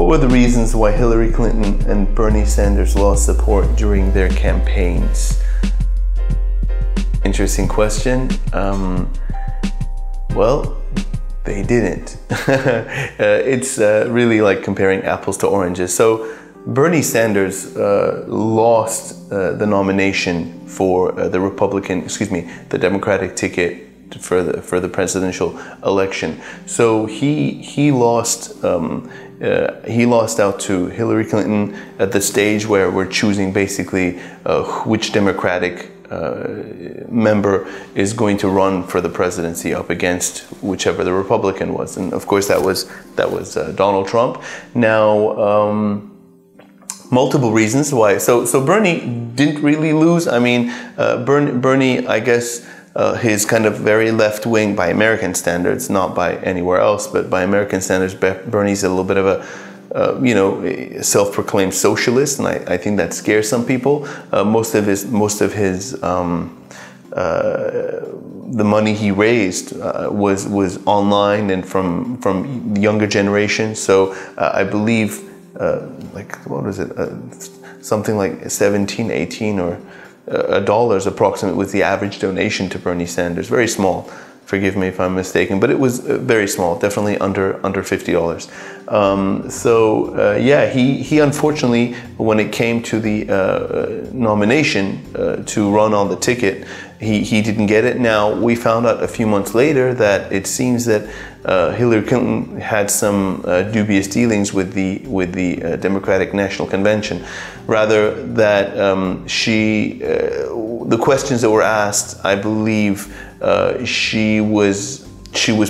What were the reasons why Hillary Clinton and Bernie Sanders lost support during their campaigns? Interesting question. Well, they didn't. It's really like comparing apples to oranges. So Bernie Sanders lost the nomination for the Democratic ticket for the presidential election. So he lost out to Hillary Clinton at the stage where we're choosing basically which Democratic member is going to run for the presidency up against whichever the Republican was, and of course that was Donald Trump. Now, multiple reasons why. So Bernie didn't really lose. I mean, Bernie, I guess. His kind of very left-wing by American standards, not by anywhere else, but by American standards, Bernie's a little bit of a, self-proclaimed socialist, and I think that scares some people. Most of his, the money he raised was online and from the younger generation. So I believe, what was it, something like 17, 18 or $1 approximately was the average donation to Bernie Sanders. Very small, forgive me if I'm mistaken, but it was very small, definitely under $50. He unfortunately, when it came to the nomination to run on the ticket, he didn't get it. Now, we found out a few months later that it seems that Hillary Clinton had some dubious dealings with the Democratic National Convention. Rather, that the questions that were asked, I believe she was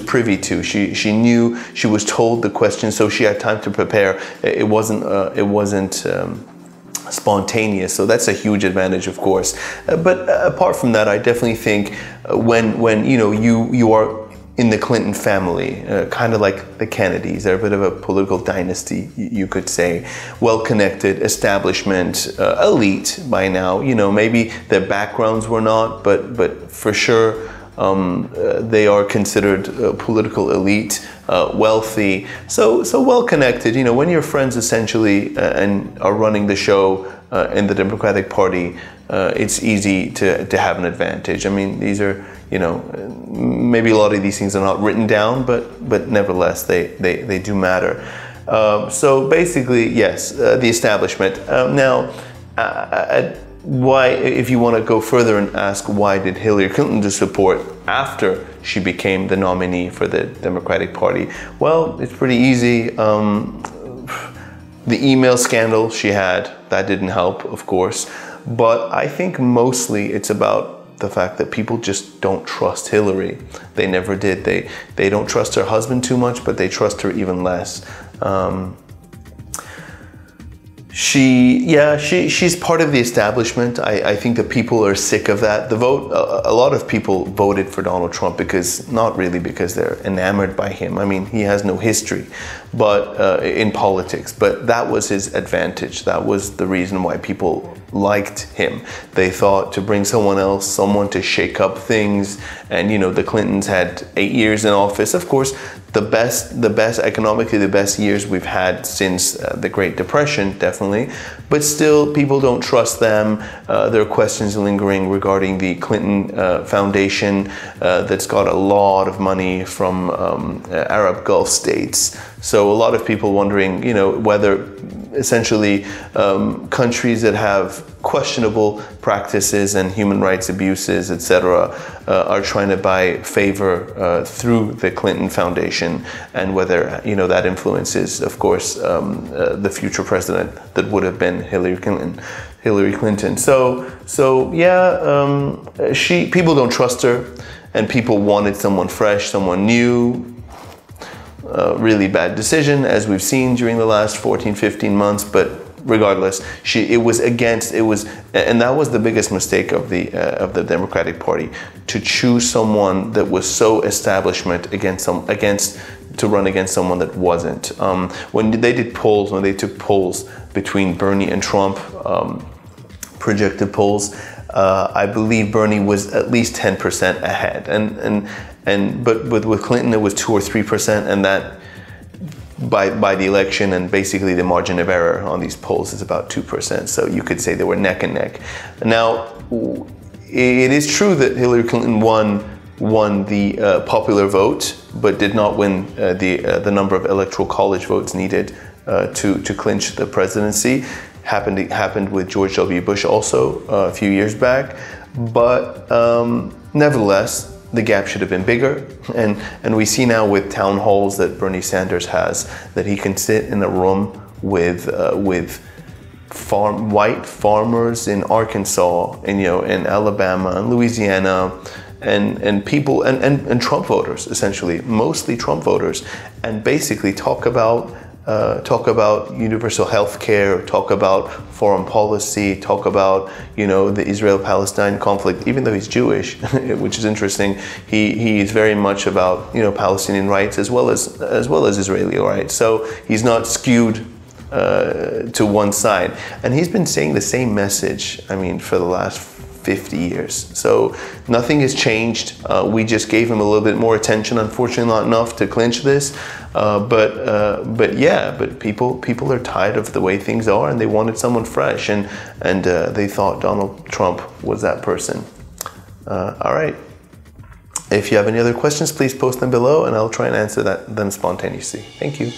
privy to. She knew, she was told the questions, so she had time to prepare. It wasn't spontaneous, so that's a huge advantage, of course. But apart from that, I definitely think when you are in the Clinton family, kind of like the Kennedys, they're a bit of a political dynasty, you could say. Well-connected, establishment, elite by now. Maybe their backgrounds were not, but for sure they are considered political elite, wealthy, so well-connected. When your friends essentially and are running the show in the Democratic Party, it's easy to have an advantage. I mean, these are, maybe a lot of these things are not written down, but nevertheless, they do matter. So basically, yes, the establishment. Now, why, if you want to go further and ask why did Hillary Clinton do support after she became the nominee for the Democratic Party? Well, it's pretty easy. The email scandal she had, that didn't help, of course. But I think mostly it's about the fact that people just don't trust Hillary. They never did. They don't trust her husband too much, but they trust her even less. She's part of the establishment. I think the people are sick of that. The vote, a lot of people voted for Donald Trump not really because they're enamored by him. I mean, he has no history, but in politics. But that was his advantage. That was the reason why people liked him. They thought to bring someone else, someone to shake up things. And the Clintons had 8 years in office. Of course, the best economically, the best years we've had since the Great Depression, definitely. But still, people don't trust them. There are questions lingering regarding the Clinton Foundation that's got a lot of money from Arab Gulf states. So a lot of people wondering, whether essentially countries that have questionable practices and human rights abuses, etc., are trying to buy favor through the Clinton Foundation, and whether that influences, of course, the future president that would have been Hillary Clinton. So yeah, people don't trust her, and people wanted someone fresh, someone new. Really bad decision, as we've seen during the last 14-15 months, but regardless, and that was the biggest mistake of the Democratic Party, to choose someone that was so establishment to run against someone that wasn't. When they took polls between Bernie and Trump, projected polls, I believe Bernie was at least 10% ahead, but with Clinton it was 2 or 3%, and by the election, and basically the margin of error on these polls is about 2%. So you could say they were neck and neck. Now, it is true that Hillary Clinton won the popular vote, but did not win the number of electoral college votes needed to clinch the presidency. Happened with George W. Bush also a few years back, but nevertheless, the gap should have been bigger, and we see now with town halls that Bernie Sanders has, that he can sit in a room with white farmers in Arkansas, and in Alabama and Louisiana, and people and Trump voters, essentially mostly Trump voters, and basically talk about universal health care, talk about foreign policy, talk about the Israel-Palestine conflict. Even though he's Jewish, which is interesting, he is very much about Palestinian rights as well as Israeli rights. So he's not skewed to one side, and he's been saying the same message, for the last 50 years. So nothing has changed. We just gave him a little bit more attention, unfortunately not enough to clinch this. But people are tired of the way things are, and they wanted someone fresh, and they thought Donald Trump was that person. All right. If you have any other questions, please post them below, and I'll try and answer them spontaneously. Thank you.